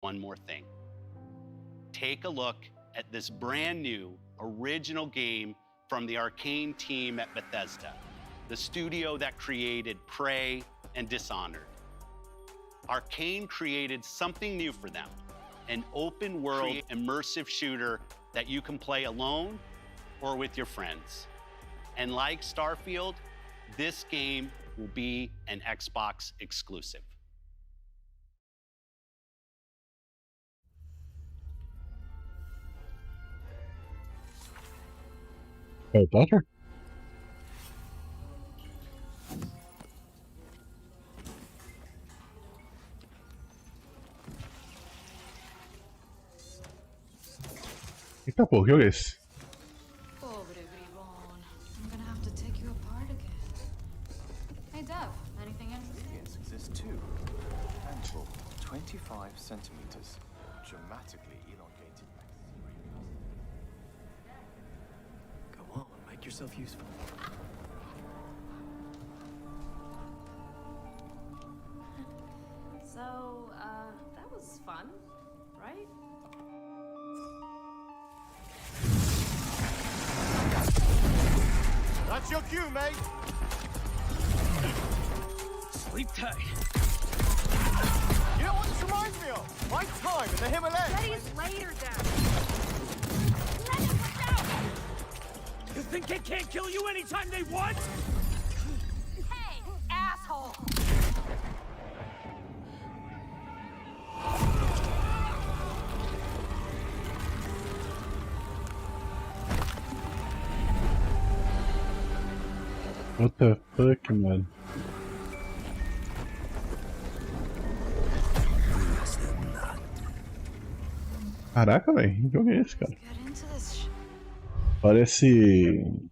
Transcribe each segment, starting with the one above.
one more thing. Take a look at this brand new original game from the Arcane team at Bethesda, the studio that created Prey and Dishonored. Arcane created something new for them, an open world immersive shooter that you can play alone or with your friends. And like Starfield, this game will be an Xbox exclusive. Harry Potter? Eita porra, que jogo é esse? Pobre bribón. I'm gonna have to take you apart again. Hey Dev, anything interesting? Yes, exist too. Tangible, 25 centimeters, dramatically elongated. Go on, make yourself useful. So, that was fun, right? That's your cue, mate. Sleep tight. You know what this reminds me of? My time in the Himalayas. Betty's later, Dad. Let him watch out! You think they can't kill you anytime they want? Hey, asshole! What the fuck, mano? Caraca, velho, que jogo é esse, cara? Get into this sh- Parece. In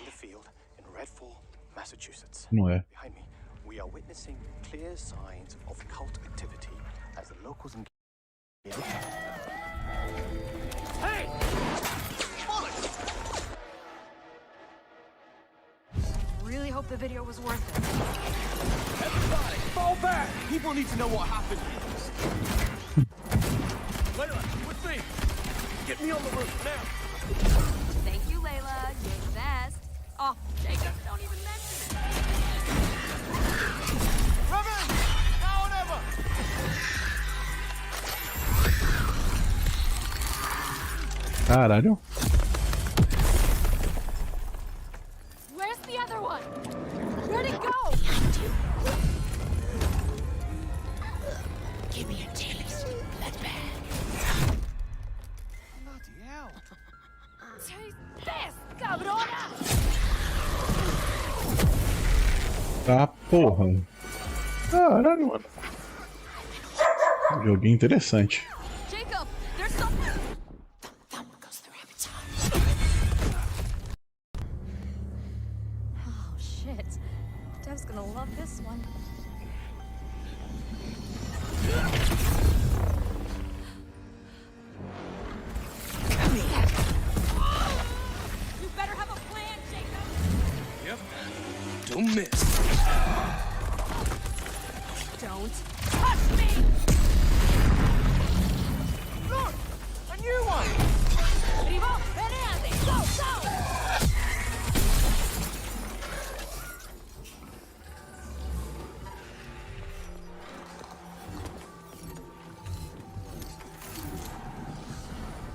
the field in Redfall, Massachusetts. Não é. Behind me, we are witnessing clear signs of cult activity as the locals engage. Hey! Really hope the video was worth it. Everybody, fall back! People need to know what happened. Layla, with me! Get me on the roof now! Thank you, Layla. You're the best. Oh, Jacob, don't even mention it. Robin! Now or never! Caralho. Where's the other one? Where'd it go? Give me a taste, bloodbag. Bloody hell! Taste this, cabrona! Tá porra. Caralho, mano. Joguinho interessante. Jacob, there's something. Thumb goes the rabbit's Oh shit. Dev's gonna love this one. You better have a plan, Jacob. Yep. Don't miss. Don't touch me! Look! A new one! Primo, peleate! Go, go!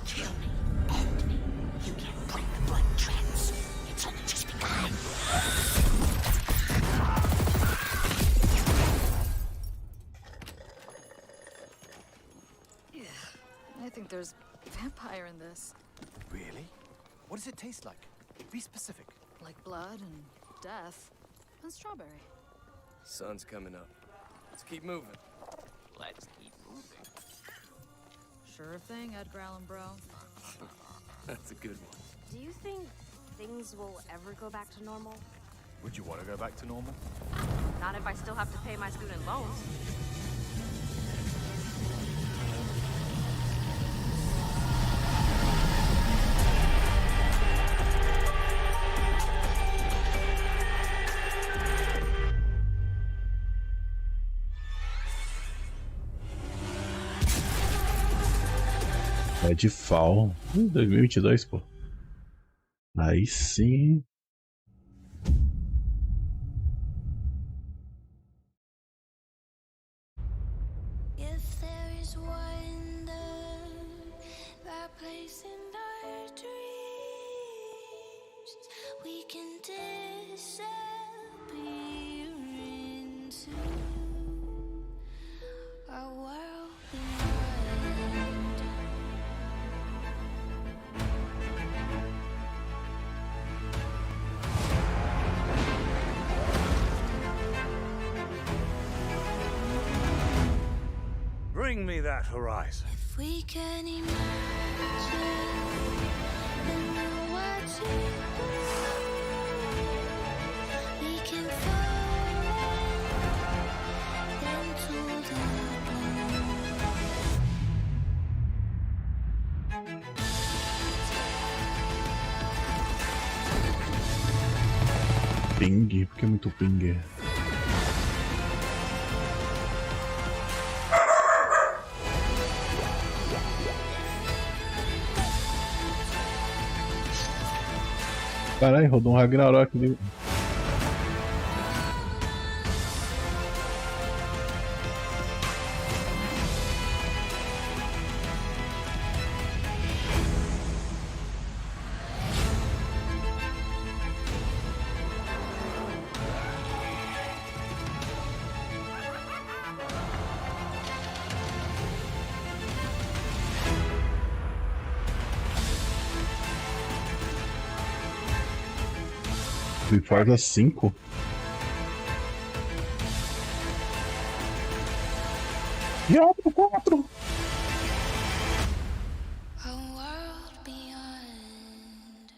Kill me. End me. You can't break the blood trance. It's only just begun. I think there's vampire in this. Really? What does it taste like? Be specific. Like blood and death. And strawberry. Sun's coming up. Let's keep moving. Let's keep moving. Sure thing, Edgar Allan Bro. That's a good one. Do you think things will ever go back to normal? Would you want to go back to normal? Not if I still have to pay my student loans. Deadfall. 2022, pô. Aí sim. If there is wonder, that place in our dreams, we can disappear into a world beyond. Bring me that horizon. If we can imagine and watch it grow, we can fall into the Ping, porque é muito ping. Caralho, rodou um Ragnarok ali. Forza 5? Diablo 4! a world beyond.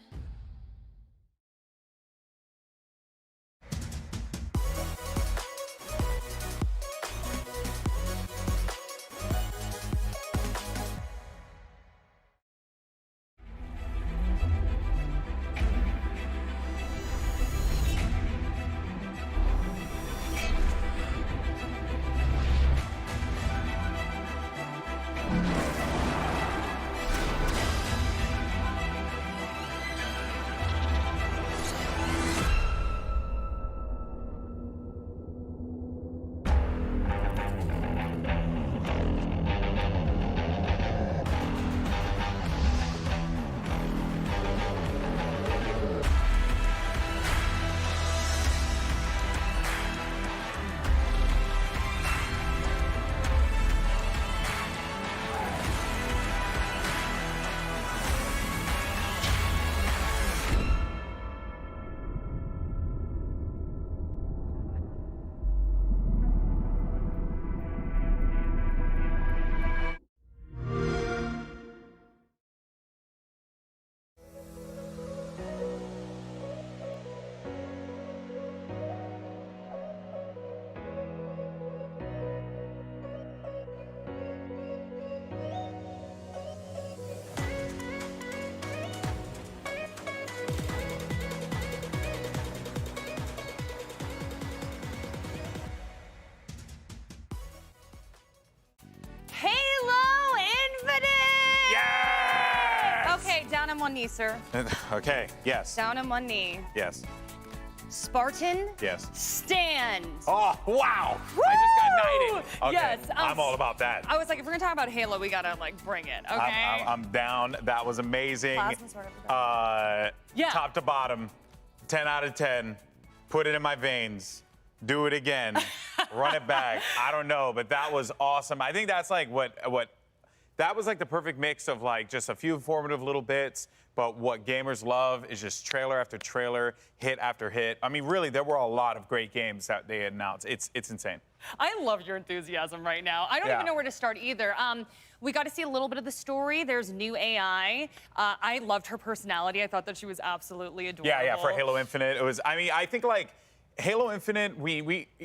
Down on one knee, sir. Okay, yes. Down on one knee. Yes. Spartan. Yes. Stand. Oh, wow. Woo! I just got knighted. Okay. Yes. I'm all about that. I was like, if we're gonna talk about Halo, we gotta like bring it, okay? I'm down. That was amazing. Plasma sword of Yeah. Top to bottom, 10 out of 10. Put it in my veins. Do it again. Run it back. I don't know, but that was awesome. I think that's like what that was like the perfect mix of like just a few informative little bits, but what gamers love is just trailer after trailer, hit after hit. I mean, really, there were a lot of great games that they had announced. It's insane. I love your enthusiasm right now. I don't even know where to start either. We got to see a little bit of the story. There's new AI. I loved her personality. I thought that she was absolutely adorable. Yeah, for Halo Infinite, it was. I mean, I think like Halo Infinite, we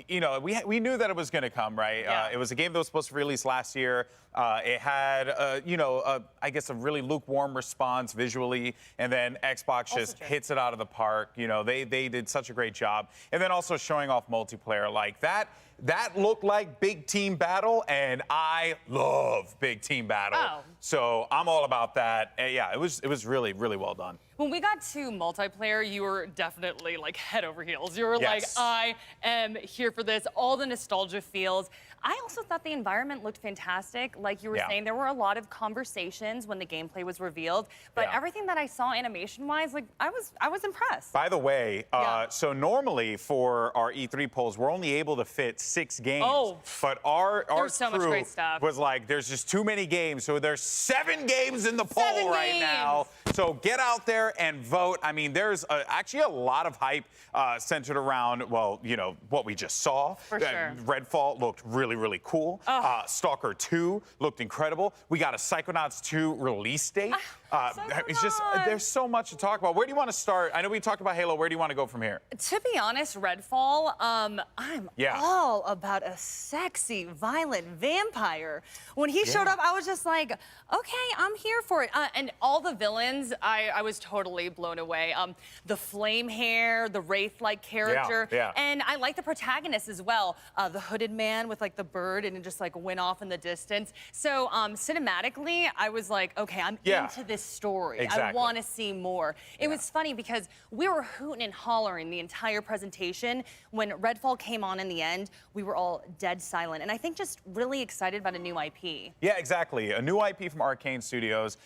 knew that it was going to come, right? Yeah. It was a game that was supposed to release last year. It had, I guess a really lukewarm response visually, and then Xbox just hits it out of the park. You know, they did such a great job, and then also showing off multiplayer like that. That looked like big team battle, and I love big team battle. Oh. So I'm all about that. And yeah, it was really, really well done. When we got to multiplayer, you were definitely like head over heels. You were Yes. like, I am here for this, all the nostalgia feels. I also thought the environment looked fantastic. Like you were Yeah. saying, there were a lot of conversations when the gameplay was revealed, but Yeah. everything that I saw animation-wise, like I was impressed. By the way, Yeah. so normally for our E3 polls, we're only able to fit 6 games. Oh. But our There's so much crew great stuff. was like, there's just too many games. So there's 7 games in the poll 7 right games. now. So get out there and vote. I mean, there's actually a lot of hype centered around, well, you know, what we just saw. For sure. Redfall looked really, really cool. Stalker 2 looked incredible. We got a Psychonauts 2 release date. It's just, Psychonauts. there's so much to talk about. Where do you want to start? I know we talked about Halo. Where do you want to go from here? To be honest, Redfall, I'm Yeah. all about a sexy, violent vampire. When he showed up, I was just like, okay, I'm here for it. And all the villains, I was totally blown away. The flame hair, the wraith-like character, yeah. and I like the protagonist as well. The hooded man with like the bird, and it just like went off in the distance. So cinematically, I was like, okay, I'm Yeah. into this story. I Exactly. want to see more. It was funny because we were hooting and hollering the entire presentation. When Redfall came on in the end, we were all dead silent. And I think just really excited about a new IP. Yeah, exactly. A new IP from Arcane Studios,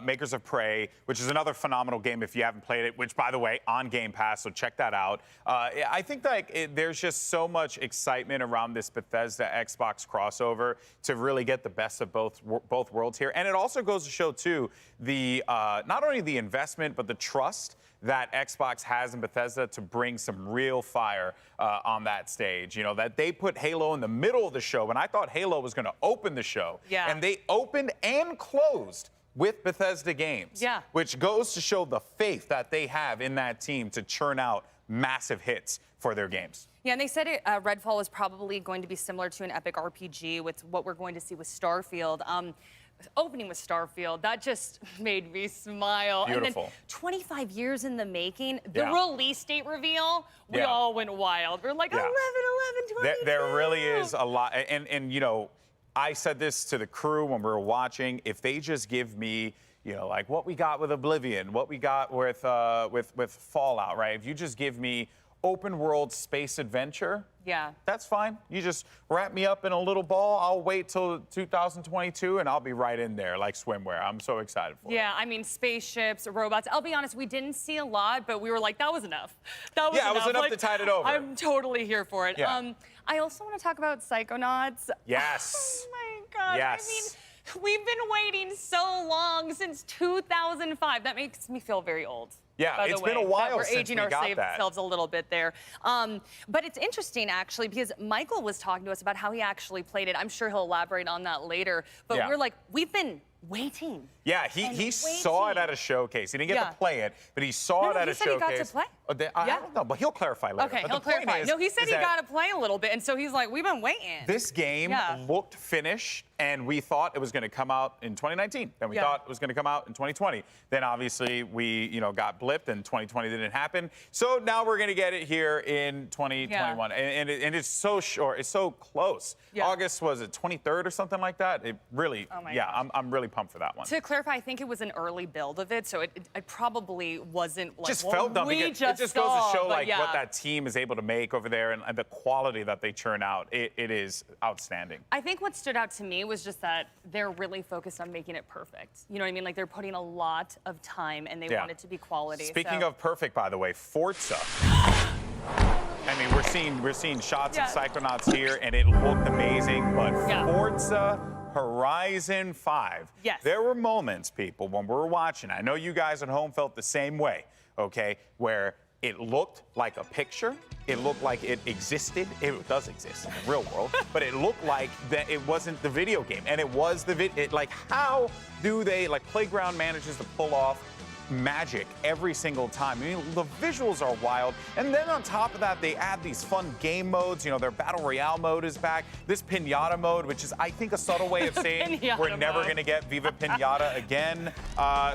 makers of Prey, which is another phenomenal game if you haven't played it, which, by the way, on Game Pass, so check that out. I think that there's just so much excitement around this Bethesda Xbox crossover to really get the best of both worlds here. And it also goes to show, too, the not only the investment, but the trust that Xbox has in Bethesda to bring some real fire on that stage. You know, that they put Halo in the middle of the show, and I thought Halo was going to open the show. Yeah. And they opened and closed with Bethesda games. Yeah. Which goes to show the faith that they have in that team to churn out massive hits for their games. Yeah, and they said Redfall is probably going to be similar to an epic RPG with what we're going to see with Starfield. Opening with Starfield, that just made me smile. Beautiful. And then 25 years in the making, the Yeah. release date reveal, we Yeah. all went wild. We're like, Yeah. 11, 22. There really is a lot. And you know, I said this to the crew when we were watching. If they just give me, you know, like what we got with Oblivion, what we got with Fallout, right? If you just give me open world space adventure, Yeah. that's fine. You just wrap me up in a little ball. I'll wait till 2022 and I'll be right in there like swimwear. I'm so excited for it. Yeah, I mean, spaceships, robots. I'll be honest, we didn't see a lot, but we were like, that was enough. That was Yeah, it was enough Like, to tide it over. I'm totally here for it. Yeah. I also want to talk about Psychonauts. Yes. Oh my God. Yes. I mean, we've been waiting so long, since 2005. That makes me feel very old. Yeah, by the it's way, been a while that we're since aging we got that. ourselves a little bit there. But it's interesting, actually, because Michael was talking to us about how he actually played it. I'm sure he'll elaborate on that later. But Yeah. we're like, we've been waiting. Yeah, he saw it at a showcase. He didn't get to play it, but he saw it at a he said he showcase. got to play. I Yeah. don't know, but he'll clarify later. Okay, But he'll the point clarify. is- No, he said is he that got to play a little bit, and so he's like, we've been waiting. This game Yeah. looked finished, and we thought it was going to come out in 2019. Then we Yeah. thought it was going to come out in 2020. Then obviously we, got blipped, and 2020 didn't happen. So now we're going to get it here in 2021, and it's so short. It's so close. Yeah. August was it 23rd or something like that? It really, Oh my yeah, gosh. I'm really pumped for that one. To clarify, I think it was an early build of it, so it probably wasn't like Just what felt dumb. we It just just saw, goes to show but like yeah. what that team is able to make over there and the quality that they churn out. It is outstanding. I think what stood out to me was just that they're really focused on making it perfect. You know what I mean? Like they're putting a lot of time and they Yeah. want it to be quality. Speaking so. of perfect, by the way, Forza. I mean, we're seeing shots Yeah. of Psychonauts here, and it looked amazing. But Yeah. Forza Horizon 5. Yes. There were moments, people, when we were watching. I know you guys at home felt the same way. Okay, where it looked like a picture. It looked like it existed. It does exist in the real world, but it looked like that it wasn't the video game, and it was the like, how do they, like, Playground manages to pull off magic every single time? I mean, the visuals are wild, and then on top of that, they add these fun game modes. Their Battle Royale mode is back. This Pinata mode, which is, I think, a subtle way of saying Pinata we're never mode. going to get Viva Pinata again.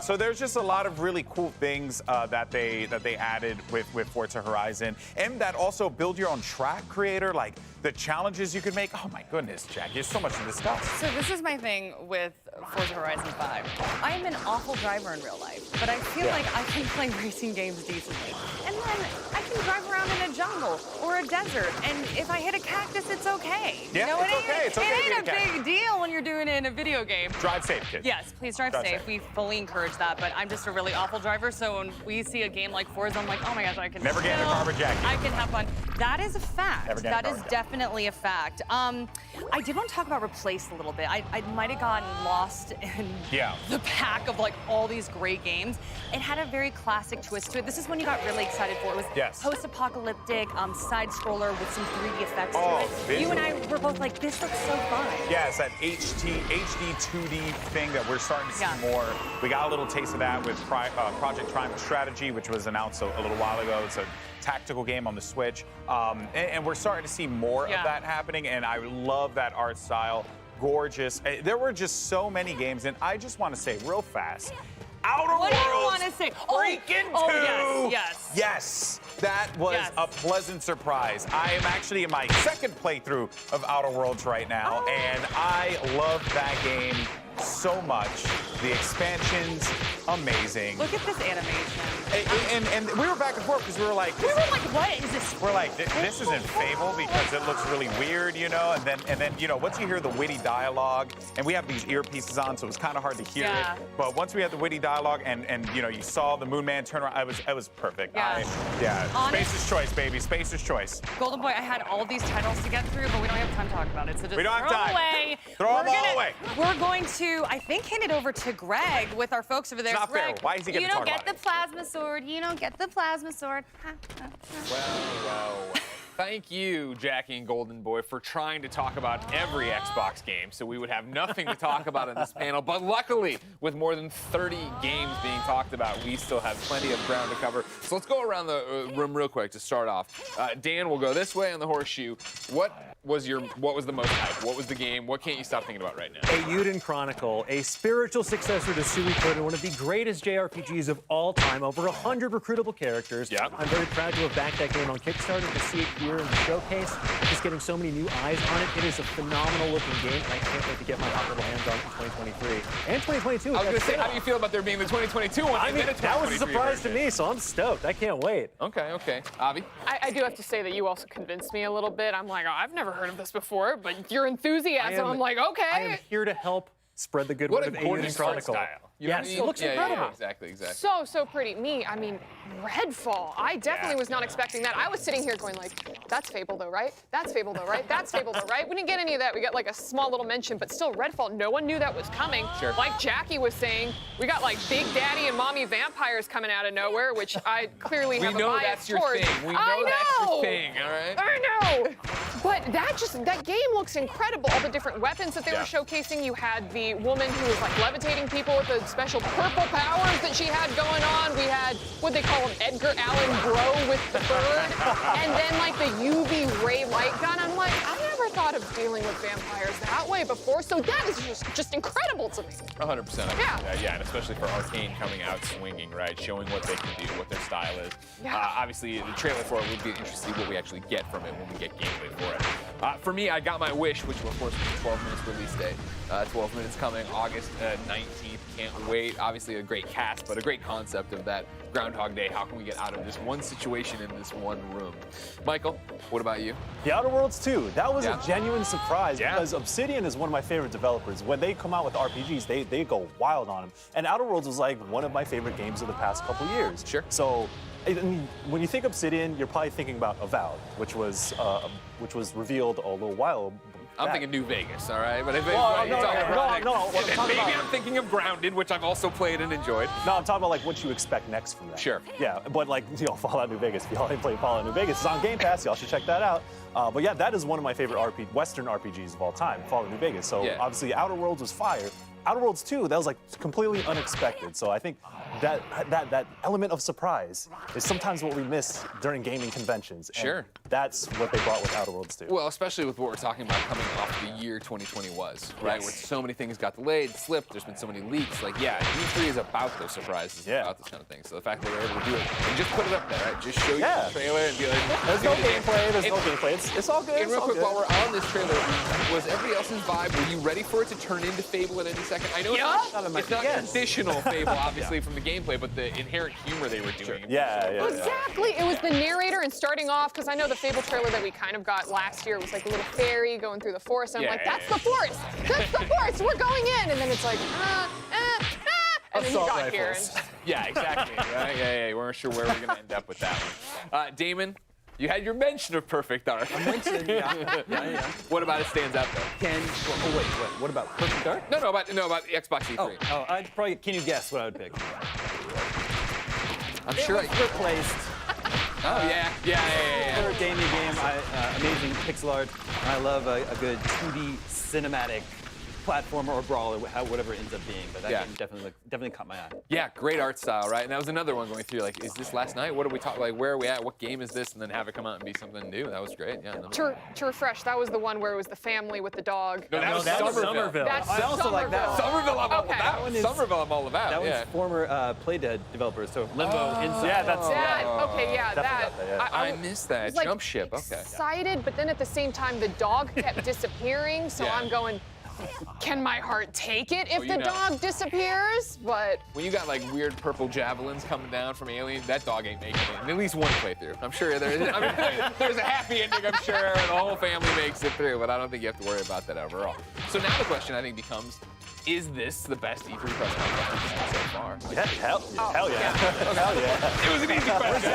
So there's just a lot of really cool things that they added with Forza Horizon, and that also build your own track creator. Like the challenges you could make. Oh my goodness, Jack, there's so much to discuss. So this is my thing with Forza Horizon 5. I am an awful driver in real life, but I feel like I can play racing games decently. And then I can drive around in a jungle or a desert, and if I hit a cactus, it's okay. Yeah, you know, it's okay. It's okay to it hit a ain't a cactus. big deal when you're doing it in a video game. Drive safe, kids. Yes, please drive safe. We fully encourage that, but I'm just a really awful driver, so when we see a game like Forza, I'm like, oh my gosh, I can Never get in a carpet jacket. I can have fun. That is a fact. Never get in a That is carpet jacket. definitely a fact. I did want to talk about Replace a little bit. I might have gotten lost in the pack of like all these great games. It had a very classic twist to it. This is when you got really excited for it. It was post-apocalyptic, side-scroller with some 3D effects to it. visual. You and I were both like, this looks so fun. Yeah, it's that HD 2D thing that we're starting to see more. We got a little taste of that with Project Triumph Strategy, which was announced a little while ago. It's a tactical game on the Switch. And we're starting to see more of that happening, and I love that art style. Gorgeous. There were just so many games, and I just want to say real fast, Outer What do you Worlds want to say? freaking 2! Yes. Yes, that was a pleasant surprise. I am actually in my second playthrough of Outer Worlds right now, and I love that game so much. The expansions, amazing. Look at this animation. And we were back and forth because we were like, what is this? We're like, this isn't Fable because it looks really weird, you know. And then you know, once you hear the witty dialogue, and we have these earpieces on, so it was kind of hard to hear it. But once we had the witty dialogue, and you know, you saw the Moon Man turn around, it was perfect. Spacer's choice, baby. Spacer's choice. Golden Boy, I had all of these titles to get through, but we don't have time to talk about it. So just We don't have throw time. them away. Throw them all away. We're going to, I think, hand it over to Greg with our folks over there. It's not fair. Greg, Why is he getting to talk You about don't get the plasma sword. You don't get the plasma sword. Well. Thank you, Jackie and Golden Boy, for trying to talk about every Xbox game, so we would have nothing to talk about in this panel. But luckily, with more than 30 games being talked about, we still have plenty of ground to cover. So let's go around the room real quick to start off. Dan, we'll go this way on the horseshoe. What was the most hype? What was the game? What can't you stop thinking about right now? Eiyuden Chronicle, a spiritual successor to Suikoden, one of the greatest JRPGs of all time, over 100 recruitable characters. I'm very proud to have backed that game on Kickstarter, to see it here in the showcase, just getting so many new eyes on it. It is a phenomenal looking game, and I can't wait to get my hot little hands on it in 2023 and 2022. I was going to say, how do you feel about there being the 2022 one? I mean, that was a surprise to me, so I'm stoked. I can't wait. Okay. Avi? I do have to say that you also convinced me a little bit. I'm like, oh, I've never heard of this before, but your enthusiasm, I'm like, okay. I am here to help spread the good word of Eiyuden Chronicle. Yes, it looks incredible. Exactly. So pretty. I mean, Redfall. I definitely was not expecting that. I was sitting here going like, that's Fable though, right? That's Fable though, right? That's Fable though, right? We didn't get any of that. We got like a small little mention, but still Redfall, no one knew that was coming. Sure. Like Jackie was saying, we got like Big Daddy and Mommy Vampires coming out of nowhere, which I clearly have a bias that's your towards. thing. We know that's your thing, all right? I know. But that game looks incredible. All the different weapons that they were showcasing. You had the woman who was like levitating people with the special purple powers that she had going on. We had what they call him, Edgar Allan Bro with the bird. And then like the UV ray light gun. I'm like, I never thought of dealing with vampires that way before. So that is just incredible to me. 100%. Yeah. And especially for Arcane coming out swinging, right? Showing what they can do, what their style is. Obviously, the trailer for it would be interesting to see what we actually get from it when we get gameplay for it. For me, I got my wish, which of course was 12 minutes release date. 12 minutes coming August 19th. Can't wait. Obviously a great cast, but a great concept of that Groundhog Day. How can we get out of this one situation in this one room? Michael, what about you? The Outer Worlds 2. That was a genuine surprise because Obsidian is one of my favorite developers. When they come out with RPGs, they go wild on them. And Outer Worlds was like one of my favorite games of the past couple years. Sure. So, I mean, when you think Obsidian, you're probably thinking about Avowed, which was revealed a little while back. I'm thinking New Vegas, all right? But if no, maybe I'm thinking of Grounded, which I've also played and enjoyed. No, I'm talking about like what you expect next from that. Sure. Yeah, but like, you know, Fallout New Vegas. If y'all ain't played Fallout New Vegas, it's on Game Pass. Y'all should check that out. But yeah, that is one of my favorite Western RPGs of all time, Fallout New Vegas. So obviously Outer Worlds was fire. Outer Worlds 2, that was like completely unexpected. So I think that element of surprise is sometimes what we miss during gaming conventions. Sure. And that's what they brought with Outer Worlds 2. Well, especially with what we're talking about coming off the year 2020 was, right? Yes. Where so many things got delayed, slipped, there's been so many leaks. Like, yeah, E3 is about those surprises, about this kind of thing. So the fact that we're able to do it and just put it up there, right? Just show you the trailer and be like, there's no gameplay, there's no gameplay. It's all good. And real quick, while we're on this trailer, was everybody else's vibe, were you ready for it to turn into Fable at any second? I know it's not traditional Fable, obviously, from the gameplay, but the inherent humor they were doing. Exactly. It was the narrator and starting off, because I know the Fable trailer that we kind of got last year was like a little fairy going through the forest. And I'm like, that's the forest. That's the forest. We're going in. And then it's like, and then you got here. Yeah, exactly. Yeah. We weren't sure where we were going to end up with that one. Damon, you had your mention of Perfect Dark. I mentioned, yeah. What about it stands out though? What about Perfect Dark? No, about Xbox E3. I'd probably, can you guess what I would pick? I'm sure It was replaced. Yeah. For a gaming game, amazing pixel art. I love a good 2D cinematic platformer or brawler, whatever it ends up being. But that game definitely caught my eye. Yeah, great art style, right? And that was another one going through, like, is this last night? What are we talking, like, where are we at? What game is this? And then have it come out and be something new. That was great, yeah. To refresh, that was the one where it was the family with the dog. No, that was Somerville. That's I also like that. Somerville, I'm all Okay. about. Somerville, I'm all about. That was former Playdead developers, so Limbo, Inside. Yeah, that's that. I missed that. Like, Jump ship, okay. Excited, but then at the same time, the dog kept disappearing, so I'm going, can my heart take it if the dog disappears? But when you got like weird purple javelins coming down from aliens, that dog ain't making it in at least one playthrough. I'm sure there's a happy ending, I'm sure. The whole family makes it through, but I don't think you have to worry about that overall. So now the question I think becomes, is this the best E3 press conference we've seen so far? Yeah, hell yeah. Hell yeah. It was an easy question.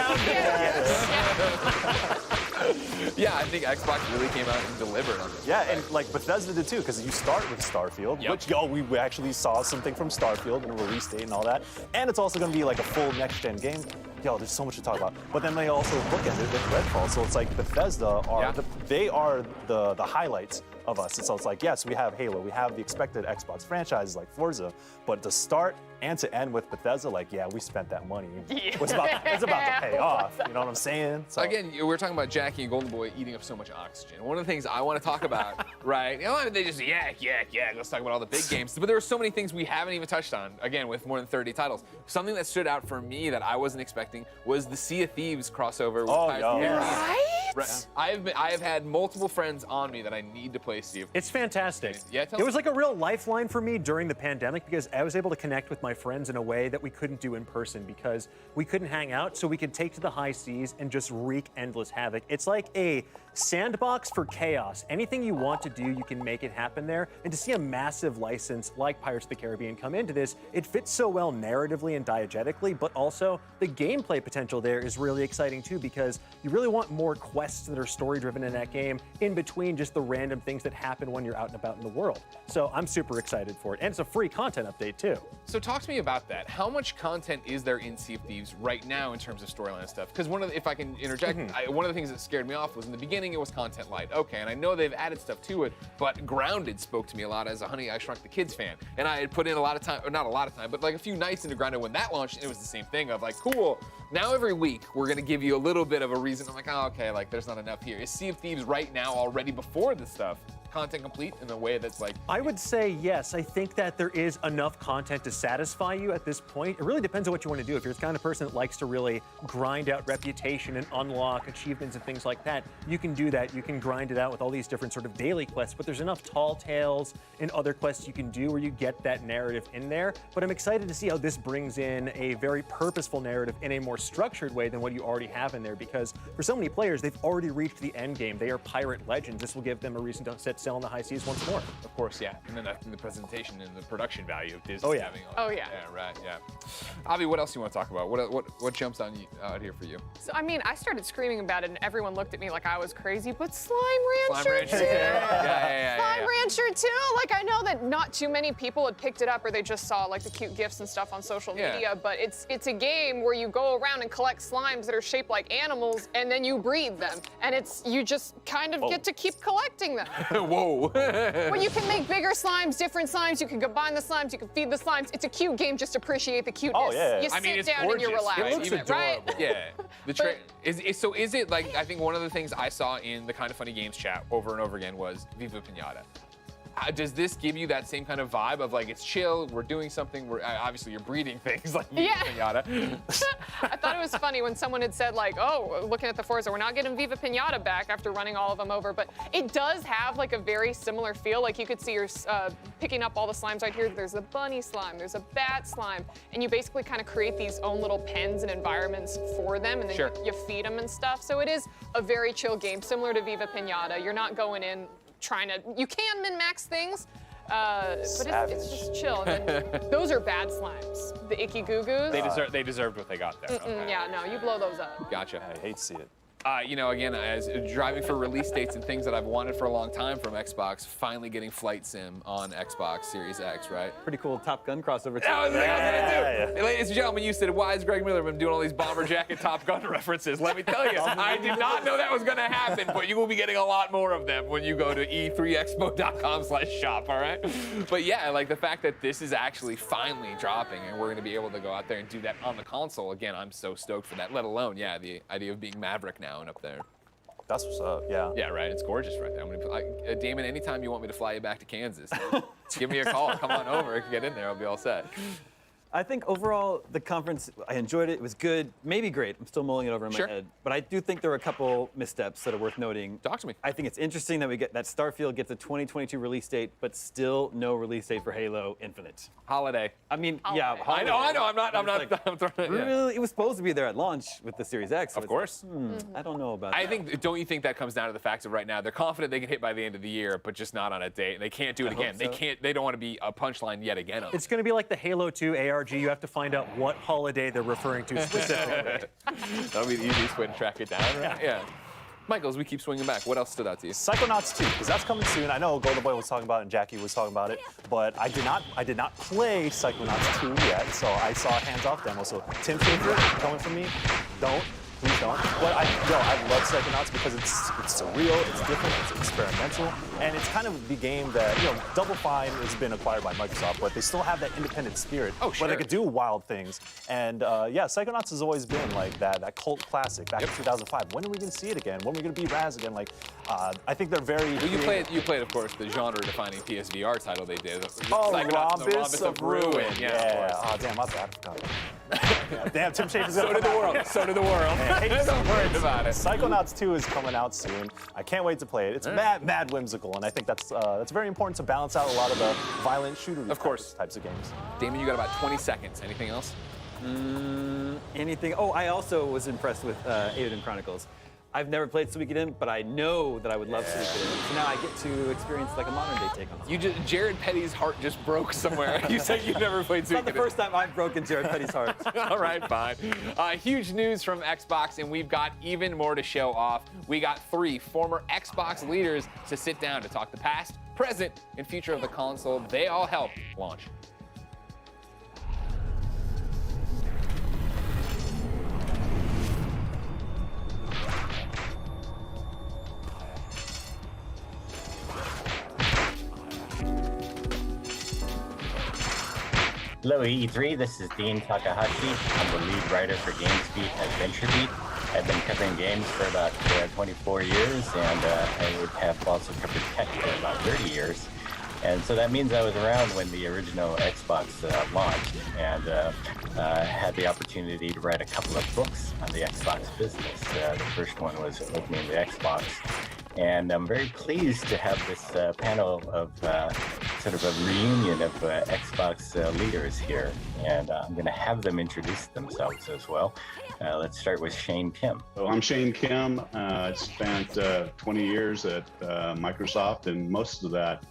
Yeah, I think Xbox really came out and delivered on this. Yeah, and like Bethesda did too, because you start with Starfield, which, we actually saw something from Starfield and a release date and all that. And it's also going to be like a full next-gen game. There's so much to talk about. But then they also look at it with Redfall. So it's like Bethesda are the highlights of us. And so it's like, yes, we have Halo, we have the expected Xbox franchises like Forza, but to start and to end with Bethesda, like, we spent that money. It's about to pay off. You know what I'm saying? So. Again, we're talking about Jackie and Golden Boy eating up so much oxygen. One of the things I want to talk about, right? They just yak. Let's talk about all the big games. But there are so many things we haven't even touched on. Again, with more than 30 titles. Something that stood out for me that I wasn't expecting was the Sea of Thieves crossover with Pirates of the Caribbean. Right? I have had multiple friends on me that I need to play Sea of Thieves. It's fantastic. Yeah, it was like a real lifeline for me during the pandemic because I was able to connect with my friends in a way that we couldn't do in person because we couldn't hang out, so we could take to the high seas and just wreak endless havoc. It's like a sandbox for chaos. Anything you want to do, you can make it happen there. And to see a massive license like Pirates of the Caribbean come into this, it fits so well narratively and diegetically, but also the gameplay potential there is really exciting too because you really want more quests that are story-driven in that game in between just the random things that happen when you're out and about in the world. So I'm super excited for it. And it's a free content update too. So talk to me about that. How much content is there in Sea of Thieves right now in terms of storyline and stuff? Because if I can interject, one of the things that scared me off was in the beginning it was content light. Okay, and I know they've added stuff to it, but Grounded spoke to me a lot as a Honey, I Shrunk the Kids fan. And I had put in a lot of time, or not a lot of time, but like a few nights into Grounded when that launched, and it was the same thing of like, cool, now every week we're gonna give you a little bit of a reason. I'm like, oh, okay, like there's not enough here. Is Sea of Thieves right now already before this stuff content complete in a way that's like... I would say yes. I think that there is enough content to satisfy you at this point. It really depends on what you want to do. If you're the kind of person that likes to really grind out reputation and unlock achievements and things like that, you can do that. You can grind it out with all these different sort of daily quests, but there's enough tall tales and other quests you can do where you get that narrative in there. But I'm excited to see how this brings in a very purposeful narrative in a more structured way than what you already have in there, because for so many players, they've already reached the end game. They are pirate legends. This will give them a reason to set sail on the high seas once more. Of course, yeah. And then the presentation and the production value of Disney having on it. Yeah, right, yeah. Avi, what else do you want to talk about? What jumps out here for you? So, I mean, I started screaming about it and everyone looked at me like I was crazy, but Slime Rancher Slime Rancher, Slime Rancher it too. Like, I know that not too many people had picked it up, or they just saw like the cute GIFs and stuff on social media. But it's a game where you go around and collect slimes that are shaped like animals, and then you breed them, and you just kind of get to keep collecting them. Whoa. Well, you can make bigger slimes, different slimes. You can combine the slimes. You can feed the slimes. It's a cute game. Just appreciate the cuteness. Oh, yeah. You sit down and you relax. It looks adorable. Right? Yeah. So is it like, I think one of the things I saw in the Kind of Funny Games chat over and over again was Viva Pinata. Does this give you that same kind of vibe of like, it's chill, we're doing something, obviously you're breeding things like Viva Pinata. I thought it was funny when someone had said like, oh, looking at the Forza, we're not getting Viva Pinata back after running all of them over, but it does have like a very similar feel. Like you could see you're picking up all the slimes right here. There's a bunny slime, there's a bat slime, and you basically kind of create these own little pens and environments for them, and then you feed them and stuff. So it is a very chill game, similar to Viva Pinata. You're not going in trying to, you can min-max things, but it's just chill. And then those are bad slimes. The icky goo-goos. They deserved what they got there. Okay. Yeah, no, you blow those up. Gotcha. I hate to see it. You know, again, as driving for release dates and things that I've wanted for a long time from Xbox, finally getting Flight Sim on Xbox Series X, right? Pretty cool Top Gun crossover too. Hey, ladies and gentlemen, you said, why is Greg Miller been doing all these bomber jacket Top Gun references? Let me tell you, I did not know that was gonna happen, but you will be getting a lot more of them when you go to e3expo.com/shop, all right? But yeah, like the fact that this is actually finally dropping and we're gonna be able to go out there and do that on the console, again, I'm so stoked for that, let alone, yeah, the idea of being Maverick now and up there. That's what's up, yeah. Yeah, right, it's gorgeous right there. I'm gonna, Damon, anytime you want me to fly you back to Kansas, give me a call, come on over, get in there, I'll be all set. I think overall, the conference, I enjoyed it. It was good, maybe great. I'm still mulling it over in my head. But I do think there were a couple missteps that are worth noting. Talk to me. I think it's interesting that Starfield gets a 2022 release date, but still no release date for Halo Infinite. Holiday. I mean, Holiday. yeah, holiday. I know, I'm throwing it. Really, it was supposed to be there at launch with the Series X. So of course. I don't know about that. Don't you think that comes down to the fact of right now, they're confident they can hit by the end of the year, but just not on a date. They can't do it again. So. They don't want to be a punchline yet again. It's going to be like the Halo 2 ARG. You have to find out what holiday they're referring to specifically. That'll be the easiest way to track it down, right? Yeah. Michael, as we keep swinging back, what else stood out to you? Psychonauts 2, because that's coming soon. I know Golden Boy was talking about it and Jackie was talking about it, but I did not play Psychonauts 2 yet, so I saw a hands-off demo. So Tim Schafer coming from me, please don't. But I love Psychonauts because it's surreal, it's different, it's experimental, and it's kind of the game that, Double Fine has been acquired by Microsoft, but they still have that independent spirit where they could do wild things. And Psychonauts has always been like that cult classic back in 2005. When are we going to see it again? When are we going to be Raz again? Like, I think they're very. Well, you played, of course, the genre-defining PSVR title they did. Rhombus of Ruin. Yeah. Oh, damn, I forgot. Damn, Tim Schafer's So did the world. So did the world. Don't worry about it. Psychonauts 2 is coming out soon. I can't wait to play it. It's mad whimsical, and I think that's very important to balance out a lot of the violent shooter types of games. Damon, you got about 20 seconds. Anything else? Anything? Oh, I also was impressed with Eiyuden Chronicles. I've never played Suikoden, but I know that I would love Suikoden. So now I get to experience like a modern day take on it. Jared Petty's heart just broke somewhere. You said you've never played Suikoden. It's not the first time I've broken Jared Petty's heart. All right, fine. Huge news from Xbox, and we've got even more to show off. We got 3 former Xbox leaders to sit down to talk the past, present, and future of the console. They all helped launch. Hello E3, this is Dean Takahashi. I'm the lead writer for GamesBeat at VentureBeat. I've been covering games for about 24 years, and I have also covered tech for about 30 years. And so that means I was around when the original Xbox launched, and had the opportunity to write a couple of books on the Xbox business. The first one was Opening the Xbox. And I'm very pleased to have this panel of sort of a reunion of Xbox leaders here. And I'm going to have them introduce themselves as well. Let's start with Shane Kim. So I'm Shane Kim. I spent 20 years at Microsoft, and most of that